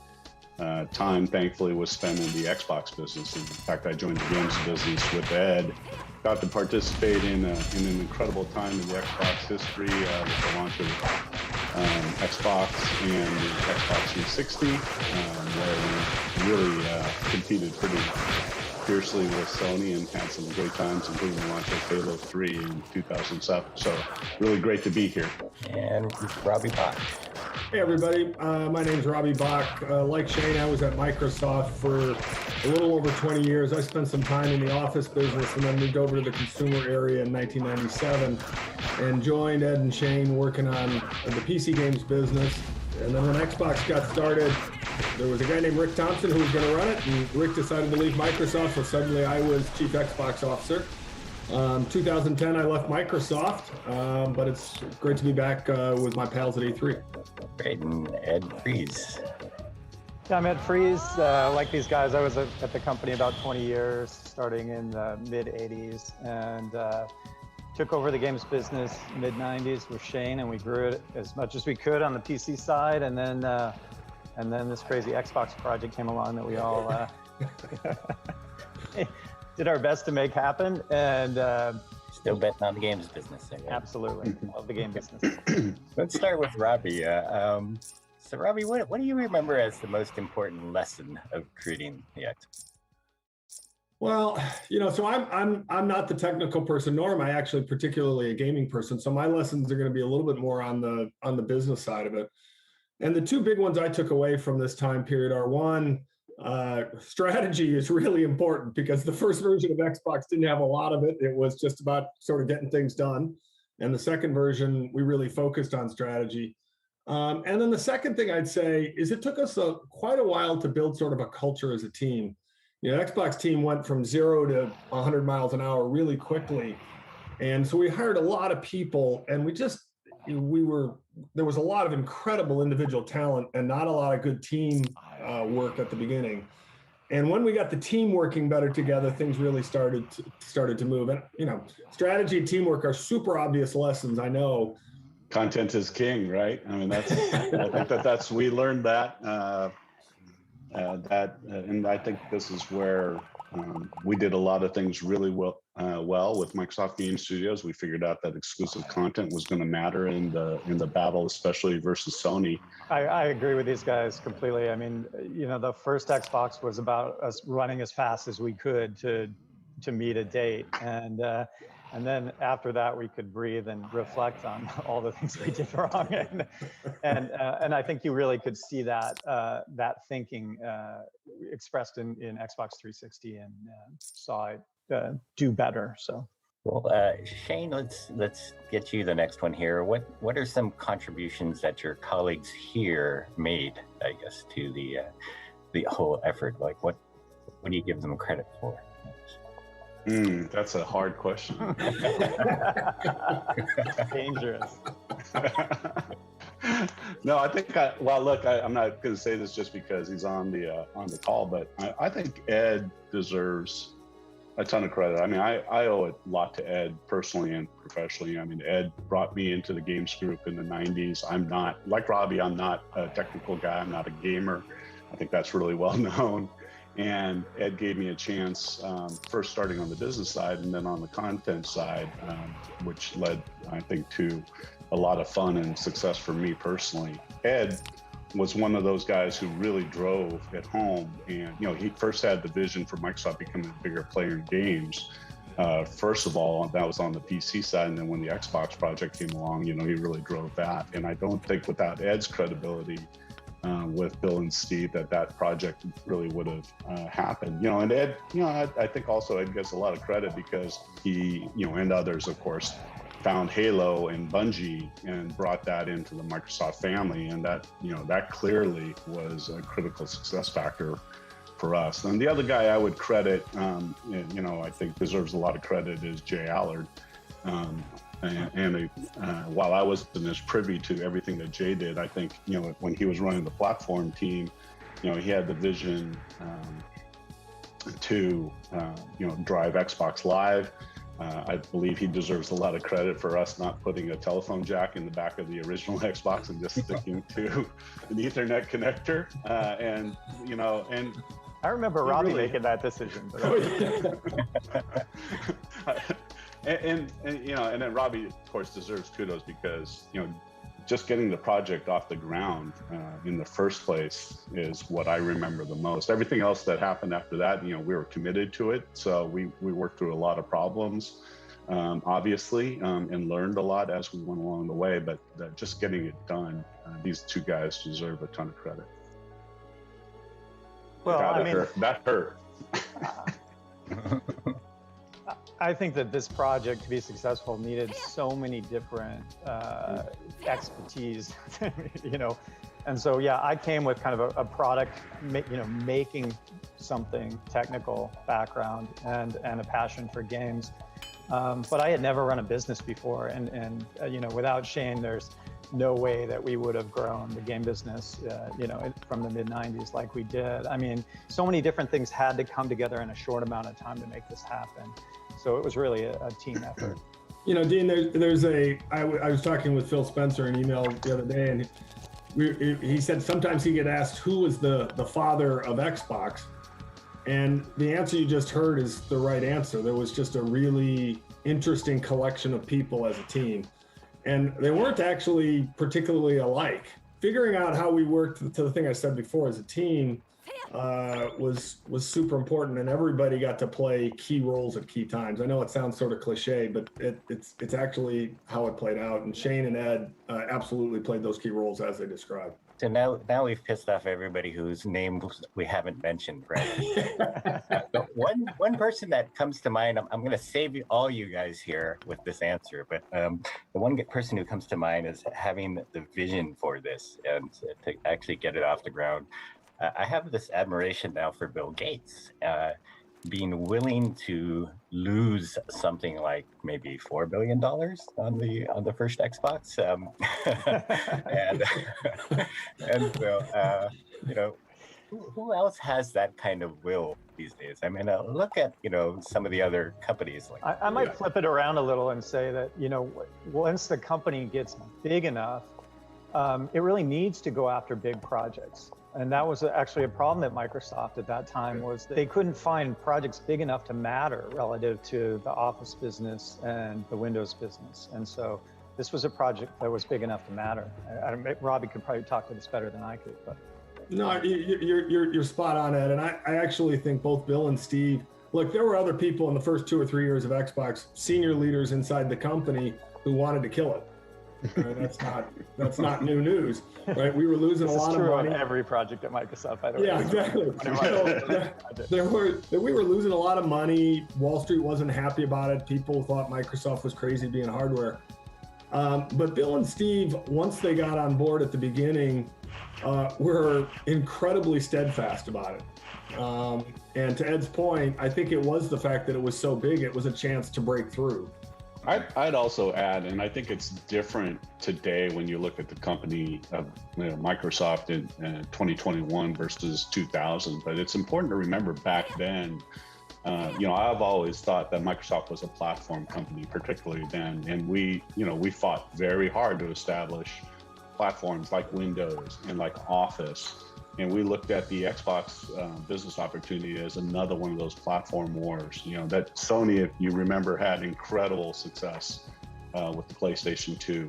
time, thankfully, was spent in the Xbox business. In fact, I joined the games business with Ed. Got to participate in an incredible time in the Xbox history with the launch of Xbox and the Xbox 360, where we really competed pretty fiercely with Sony and had some great times, including the launch of Halo 3 in 2007. So really great to be here. And Robbie Bach. Hey everybody, my name's Robbie Bach. Like Shane, I was at Microsoft for a little over 20 years. I spent some time in the office business and then moved over to the consumer area in 1997 and joined Ed and Shane working on the PC games business. And then when Xbox got started, there was a guy named Rick Thompson who was going to run it, and Rick decided to leave Microsoft, so suddenly I was Chief Xbox Officer. 2010, I left Microsoft, but it's great to be back with my pals at E3. Great, and Ed Freeze. Yeah, I'm Ed Freeze. Like these guys, I was at the company about 20 years, starting in the mid-'80s, and took over the games business mid-'90s with Shane, and we grew it as much as we could on the PC side, and then this crazy Xbox project came along that we all did our best to make happen, and still betting on the games business. Absolutely, love the game business. Let's start with Robbie. So Robbie, what do you remember as the most important lesson of creating the Xbox? Well, you know, so I'm not the technical person, nor am I actually particularly a gaming person. So my lessons are going to be a little bit more on the business side of it. And the two big ones I took away from this time period are, one, strategy is really important, because the first version of Xbox didn't have a lot of it. It was just about sort of getting things done. And the second version, we really focused on strategy. And then the second thing I'd say is it took us quite a while to build sort of a culture as a team. You know, Xbox team went from 0 to 100 miles an hour really quickly. And so we hired a lot of people, and there was a lot of incredible individual talent and not a lot of good team work at the beginning. And when we got the team working better together, things really started to move. And, you know, strategy and teamwork are super obvious lessons, I know. Content is king, right? I mean, I think we learned that. And I think this is where we did a lot of things really well with Microsoft Game Studios. We figured out that exclusive content was going to matter in the battle, especially versus Sony. I agree with these guys completely. I mean, you know, the first Xbox was about us running as fast as we could to meet a date, and then after that we could breathe and reflect on all the things we did wrong, and I think you really could see that thinking expressed in Xbox 360, and saw it do better. So. Well, Shane, let's get you the next one here. What are some contributions that your colleagues here made, I guess, to the whole effort? Like, what do you give them credit for? That's a hard question. Dangerous. No, I think I'm not going to say this just because he's on the call, but I think Ed deserves a ton of credit. I mean, I owe a lot to Ed personally and professionally. I mean, Ed brought me into the games group in the 90s. I'm not, like Robbie, I'm not a technical guy. I'm not a gamer. I think that's really well known. And Ed gave me a chance, first starting on the business side and then on the content side, which led, I think, to a lot of fun and success for me personally. Ed was one of those guys who really drove at home, and you know, he first had the vision for Microsoft becoming a bigger player in games. First of all, that was on the PC side, and then when the Xbox project came along, you know, he really drove that. And I don't think without Ed's credibility with Bill and Steve that project really would have happened. You know, and Ed, you know, I think also Ed gets a lot of credit because he, you know, and others, of course, found Halo and Bungie and brought that into the Microsoft family, and that, you know, that clearly was a critical success factor for us. And the other guy I would credit, you know, I think deserves a lot of credit, is Jay Allard. While I wasn't as privy to everything that Jay did, I think, you know, when he was running the platform team, you know, he had the vision to, you know, drive Xbox Live. I believe he deserves a lot of credit for us not putting a telephone jack in the back of the original Xbox and just sticking to an Ethernet connector. And, you know, and I remember Robbie making that decision. And you know, and then Robbie, of course, deserves kudos because, you know, just getting the project off the ground in the first place is what I remember the most. Everything else that happened after that, we were committed to it. So we worked through a lot of problems, obviously, and learned a lot as we went along the way, but just getting it done, these two guys deserve a ton of credit. Well, God, that hurt. I think that this project, to be successful, needed so many different expertise, and so yeah, I came with kind of a product, making something technical background and a passion for games, but I had never run a business before, and without Shane, there's no way that we would have grown the game business, from the mid-90s like we did. I mean, so many different things had to come together in a short amount of time to make this happen. So it was really a team effort. Dean, I was talking with Phil Spencer in email the other day, and he said sometimes he get asked who was the father of Xbox, and the answer you just heard is the right answer. There was just a really interesting collection of people as a team, and they weren't actually particularly alike. Figuring out how we worked, to the thing I said before, as a team, was super important, and everybody got to play key roles at key times. I know it sounds sort of cliche, but it's actually how it played out, and Shane and Ed absolutely played those key roles as they described. So now we've pissed off everybody whose name we haven't mentioned, right? But one person that comes to mind, I'm going to save all you guys here with this answer, but the one person who comes to mind is having the vision for this and to actually get it off the ground. I have this admiration now for Bill Gates, being willing to lose something like maybe $4 billion on the first Xbox, and so who else has that kind of will these days? I mean, look at some of the other companies. I might flip it around a little and say that once the company gets big enough, it really needs to go after big projects. And that was actually a problem at Microsoft at that time, was they couldn't find projects big enough to matter relative to the Office business and the Windows business. And so this was a project that was big enough to matter. Robbie could probably talk to this better than I could, but. No, you're spot on, Ed. And I actually think both Bill and Steve, look, there were other people in the first 2 or 3 years of Xbox, senior leaders inside the company, who wanted to kill it. That's not new news, right? We were losing a lot of money. On every project at Microsoft, by the way. Yeah, exactly. We were losing a lot of money. Wall Street wasn't happy about it. People thought Microsoft was crazy being hardware. But Bill and Steve, once they got on board at the beginning, were incredibly steadfast about it. And to Ed's point, I think it was the fact that it was so big, it was a chance to break through. I'd also add, and I think it's different today when you look at the company of Microsoft in 2021 versus 2000, but it's important to remember back then, I've always thought that Microsoft was a platform company, particularly then, and we fought very hard to establish platforms like Windows and like Office. And we looked at the Xbox business opportunity as another one of those platform wars. That Sony, if you remember, had incredible success with the PlayStation 2.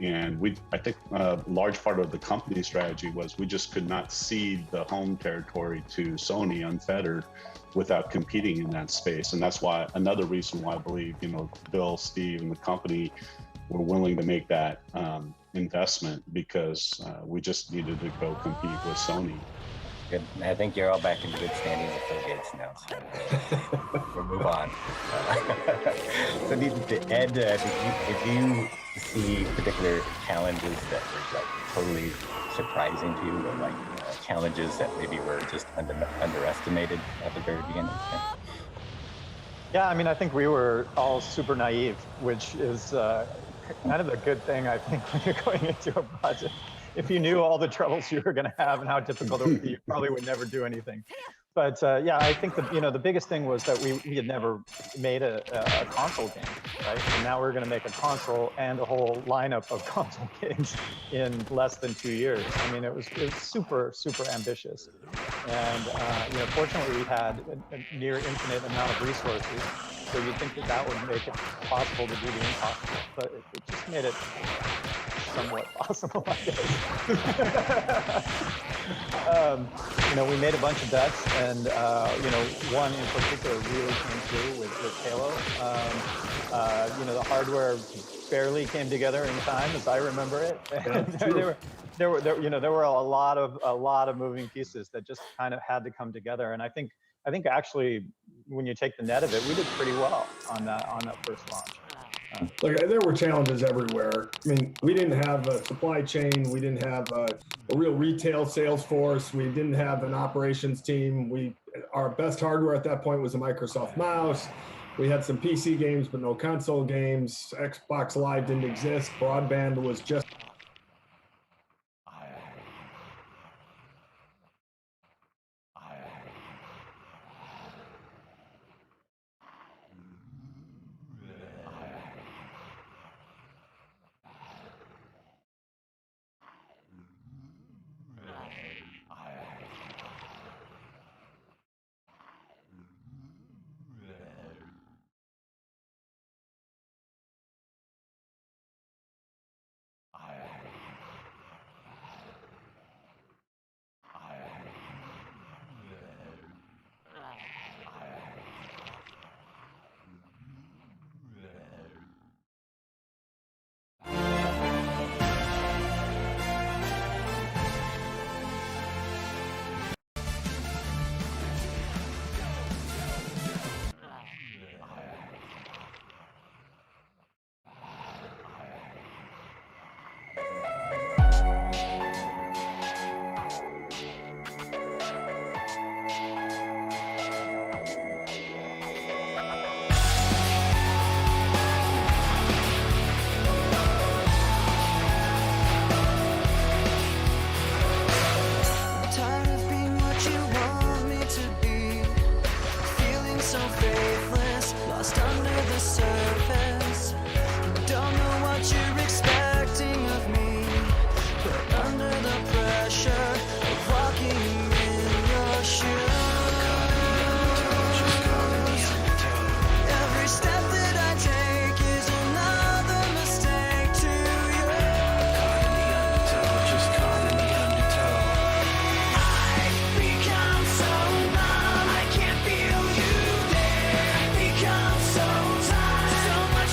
And I think a large part of the company strategy was we just could not cede the home territory to Sony unfettered without competing in that space. And that's why, another reason why I believe, Bill, Steve, and the company were willing to make that investment, because we just needed to go compete with Sony. Good. I think you're all back in good standing with Bill Gates now, so we'll move on. So Ed, did you see particular challenges that were totally surprising to you, or challenges that maybe were just underestimated at the very beginning? Yeah, I mean, I think we were all super naive, which is kind of a good thing, I think, when you're going into a project. If you knew all the troubles you were going to have and how difficult it would be, you probably would never do anything. But yeah, I think the biggest thing was that we had never made a console game, right? And now we're going to make a console and a whole lineup of console games in less than 2 years. I mean, it was super, super ambitious. And fortunately, we had a near infinite amount of resources. So you'd think that would make it possible to do the impossible, but it just made it somewhat possible, I guess. We made a bunch of bets, and one in particular really came through with Halo. The hardware barely came together in time, as I remember it. And there were a lot of moving pieces that just kind of had to come together. And I think actually, when you take the net of it, we did pretty well on that first launch. Like, there were challenges everywhere. I mean, we didn't have a supply chain. We didn't have a real retail sales force. We didn't have an operations team. Our best hardware at that point was a Microsoft mouse. We had some PC games, but no console games. Xbox Live didn't exist. Broadband was just... So much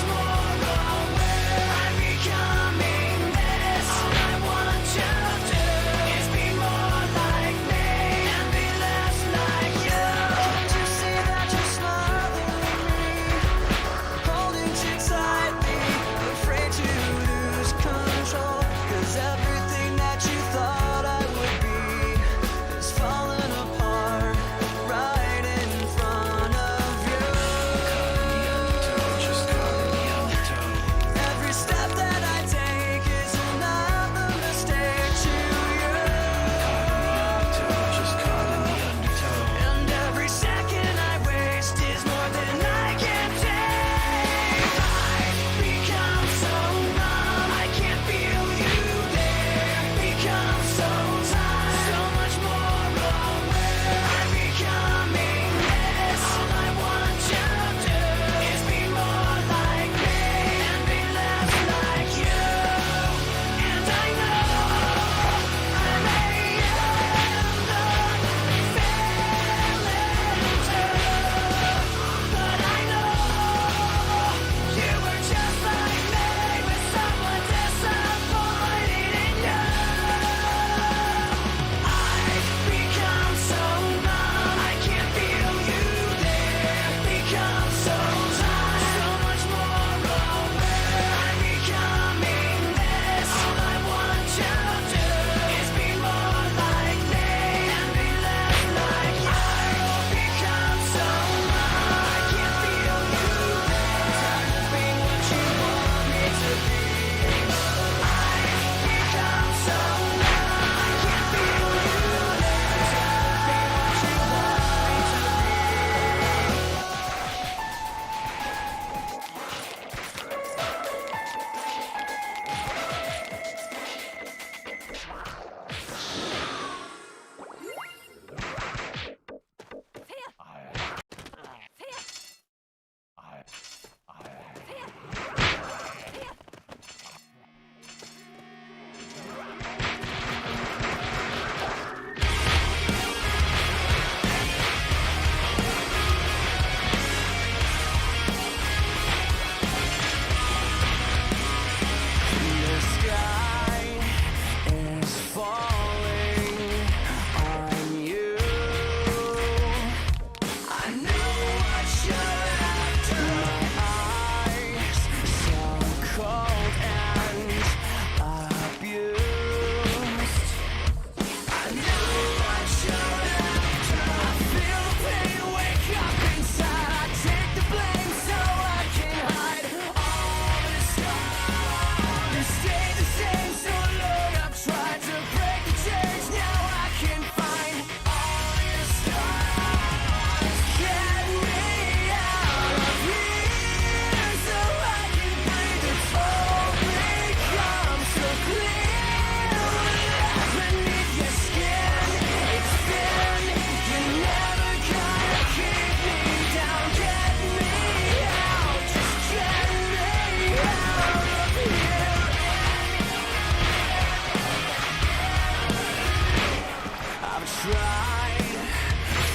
tried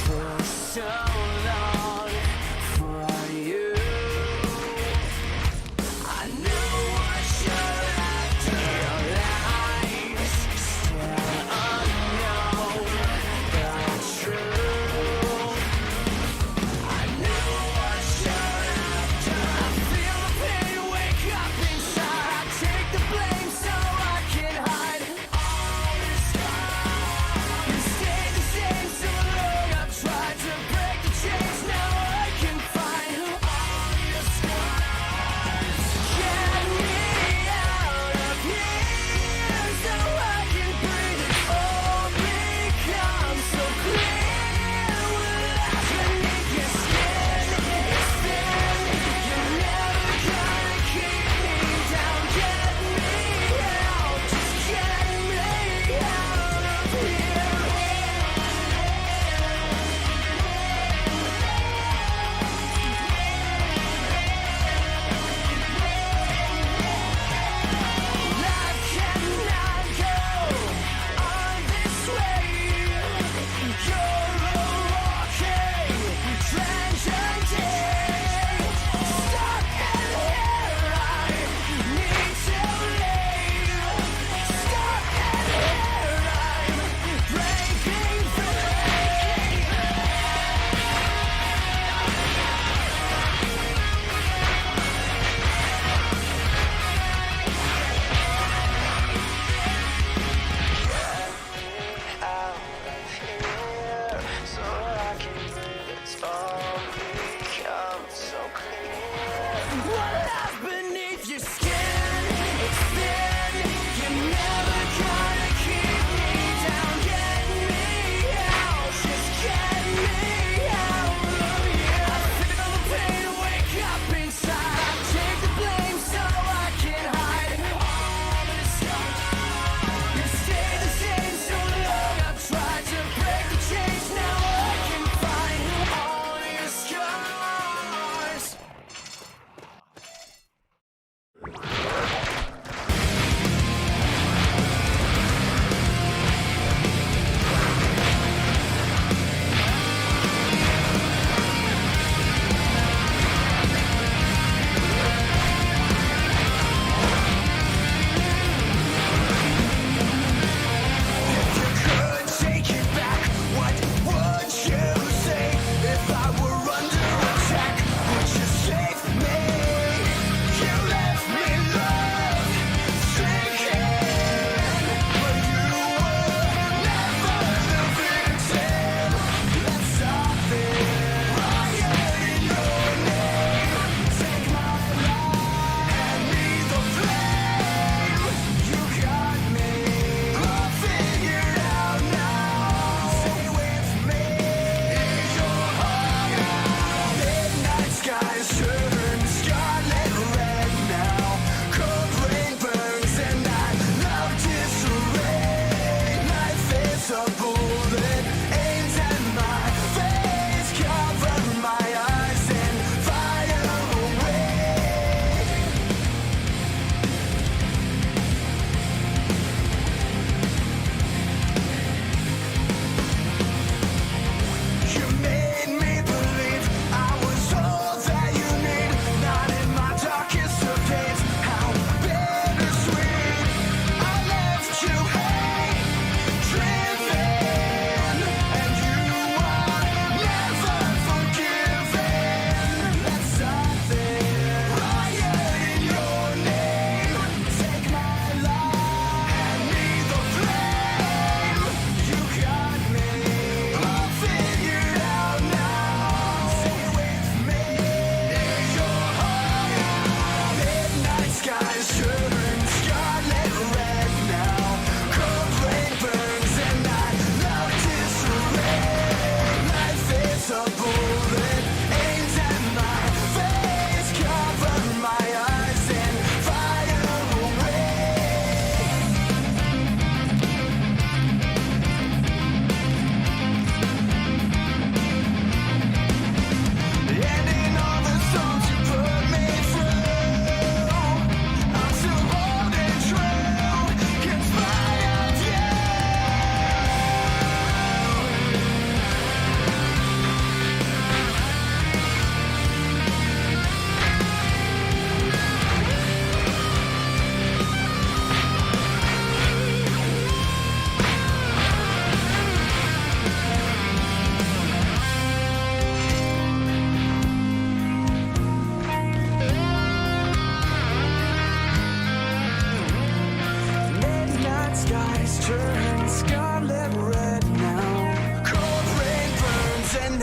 for so long for you. I knew what you're after. Your lies still unknown, but true. I knew what you're after. I feel the pain wake up inside. I take the blame so I can hide all this time. You stay the same, so long I've tried to break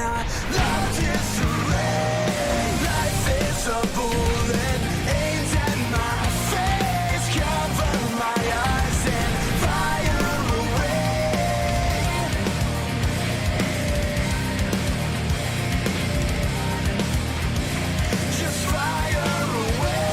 I love disarray. Life is a bullet aimed at my face. Cover my eyes and fire away. Just fire away.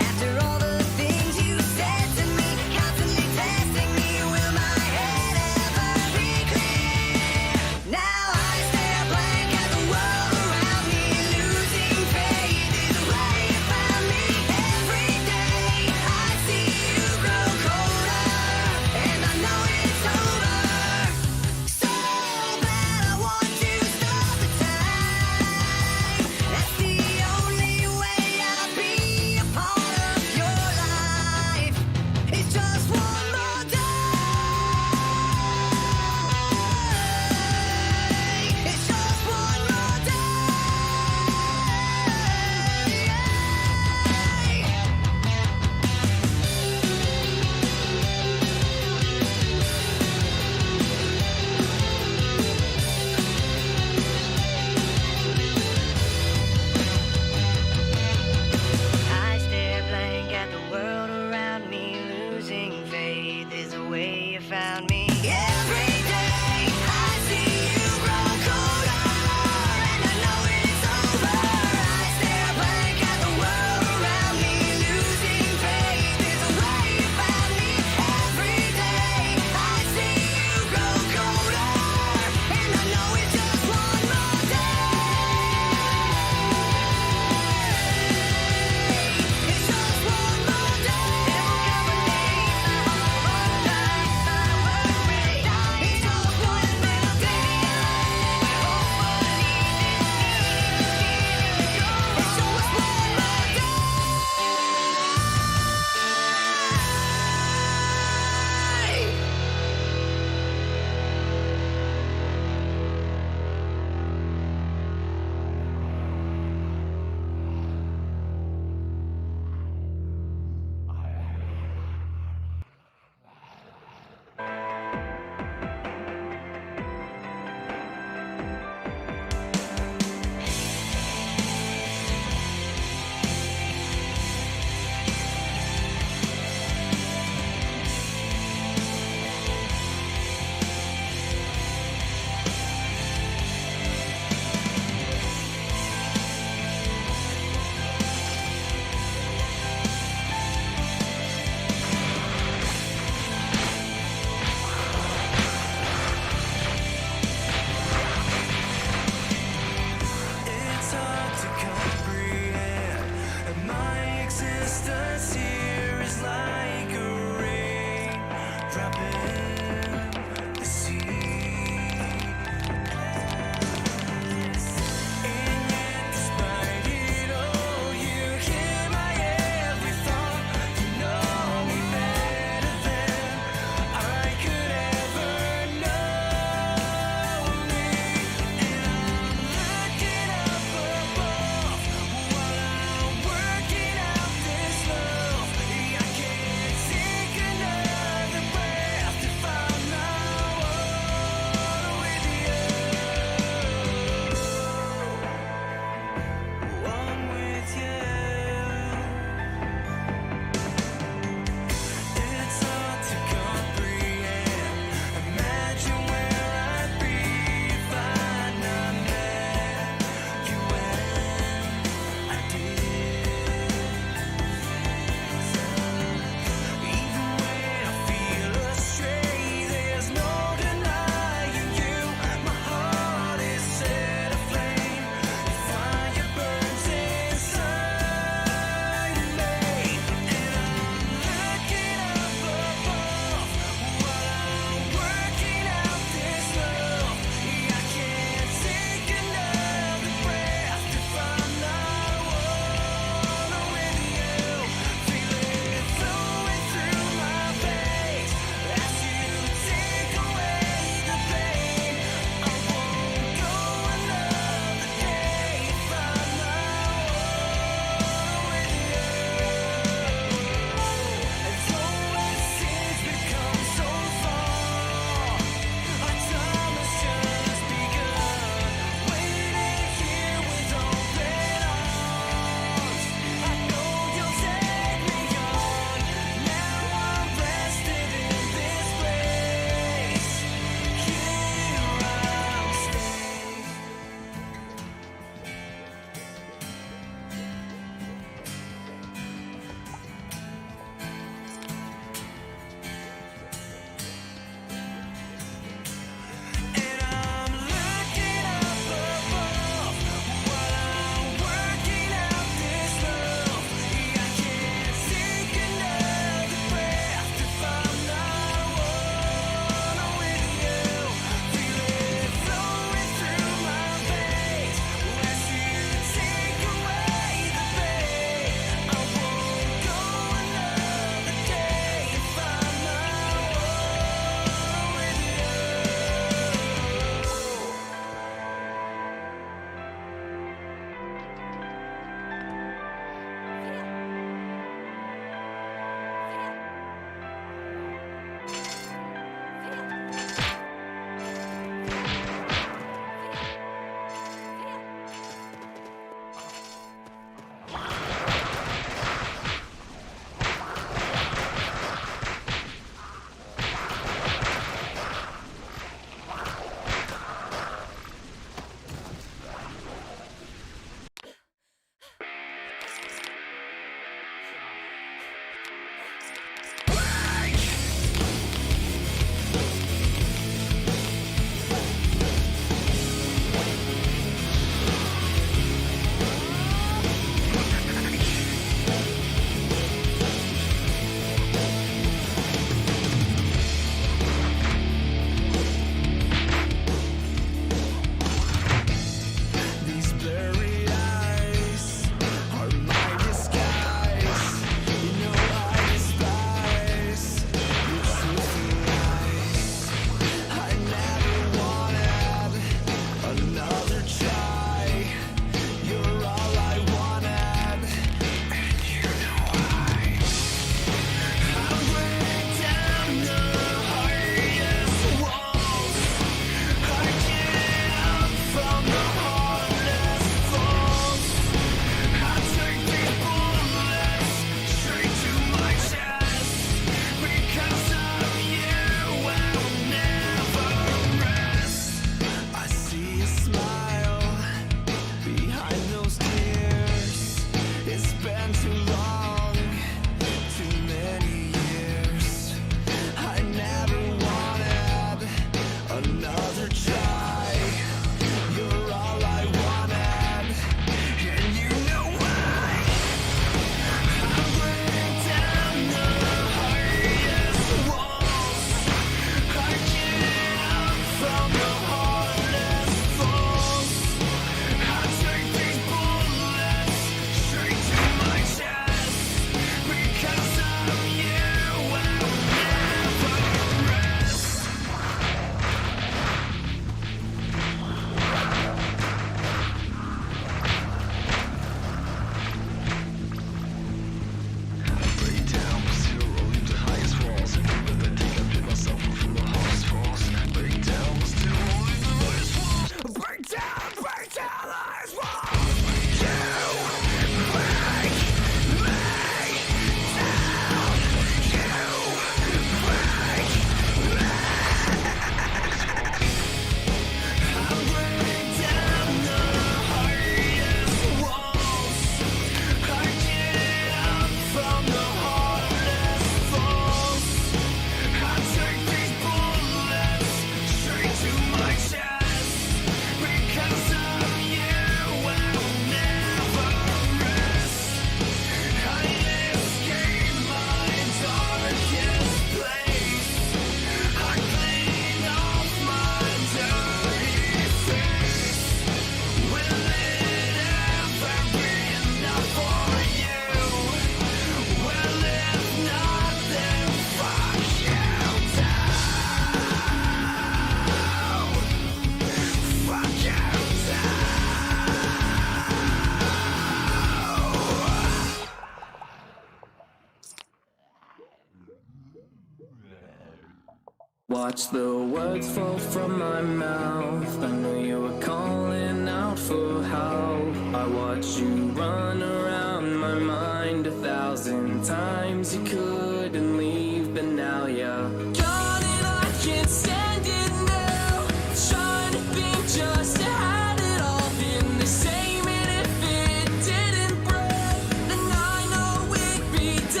Watch the words fall from my mouth. I knew you were calling out for help. I watched you run around my mind 1,000 times. You couldn't leave, but now you're gone and I can't stand it now. Trying to think just to have it all been the same, and if it didn't break, then I know we'd be different.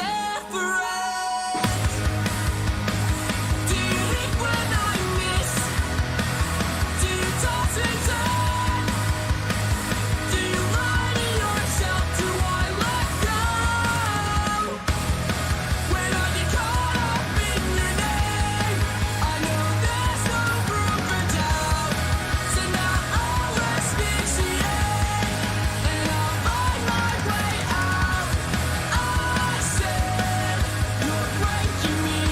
Do you hate when I miss? Do you toss and turn? Do you lie to yourself? Do I let go? When I get caught up in your name, I know there's no room for doubt. So now I'll asphyxiate, and I'll find my way out. I said, you're breaking me.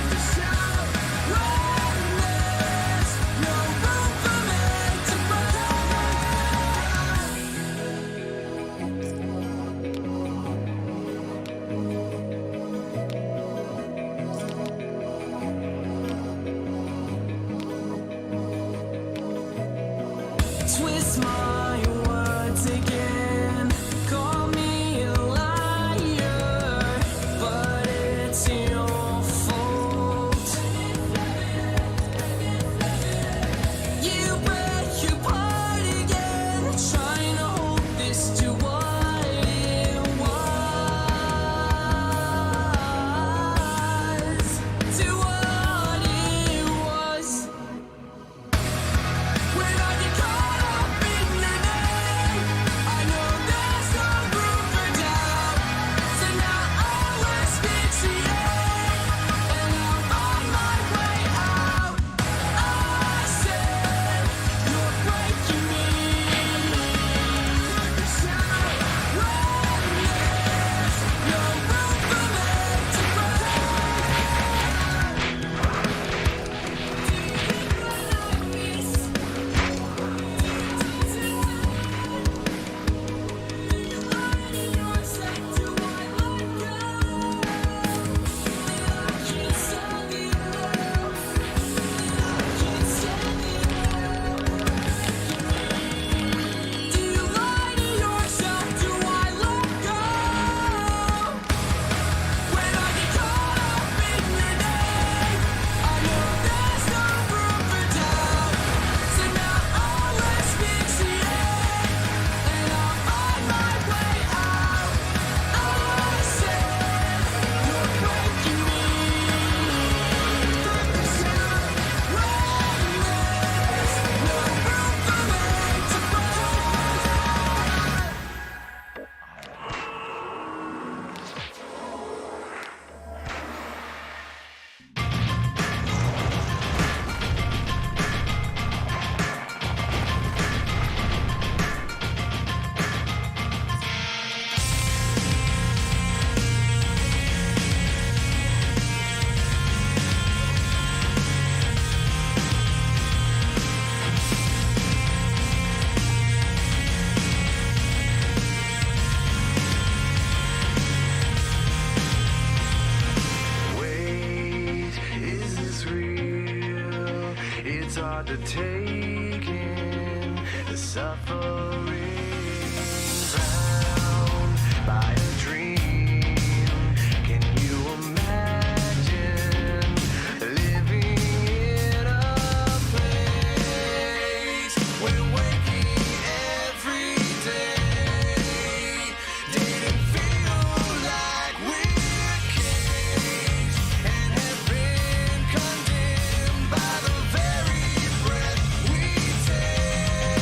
The sound reckless, no room for me to twist my words again. Call me a liar, but it's your fault. You break your part again, trying to hold this to what it was, to what it was. When I get caught up in the name, I know there's no room for doubt. So now I'll asphyxiate, and I'll find my way out. I said, you're breaking me. The sound reckless, no room for me to wait, is this real? It's hard to take in the suffering, drowned by a dream. Can you imagine living in a place where waking every day didn't feel like we're caged and have been condemned by the very breath we take?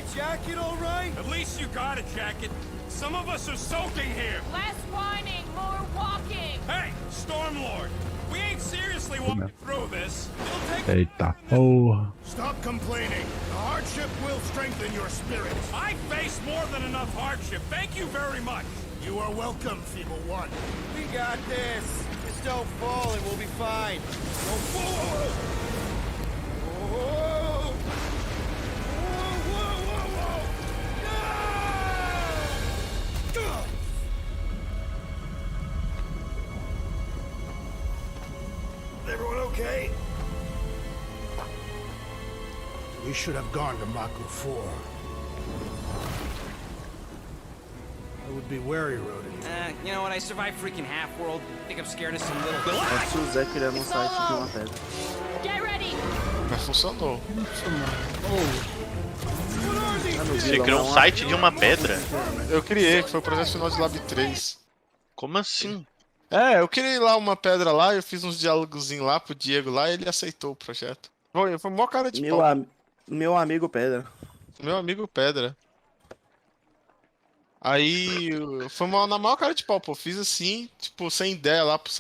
my jacket all right? At least you got a jacket. Some of us are soaking here. Less whining, more walking. Hey, Stormlord, we ain't seriously walking through this. Eita porra. Stop complaining. The hardship will strengthen your spirit. I face more than enough hardship. Thank you very much. You are welcome, Feeble One. We got this. Just don't fall and we'll be fine. Don't fall. Whoa! Whoa! No! Everyone okay? We should have gone to Maku 4. I would be wary, Rodin. You know what? I survived freaking Half-World. I think I'm scared of some little... Se o Zé criando um site de uma pedra. Get ready! Mas funcionou. Você criou um site de uma pedra? Eu criei, que foi o projeto final de Lab 3. Como assim? É, eu criei lá uma pedra lá, eu fiz uns diálogozinhos lá pro Diego lá e ele aceitou o projeto. Foi mó cara de pau. Meu amigo Pedra. Meu amigo Pedra. Aí foi na maior cara de pau, pô. Fiz assim, tipo, sem ideia lá pro site.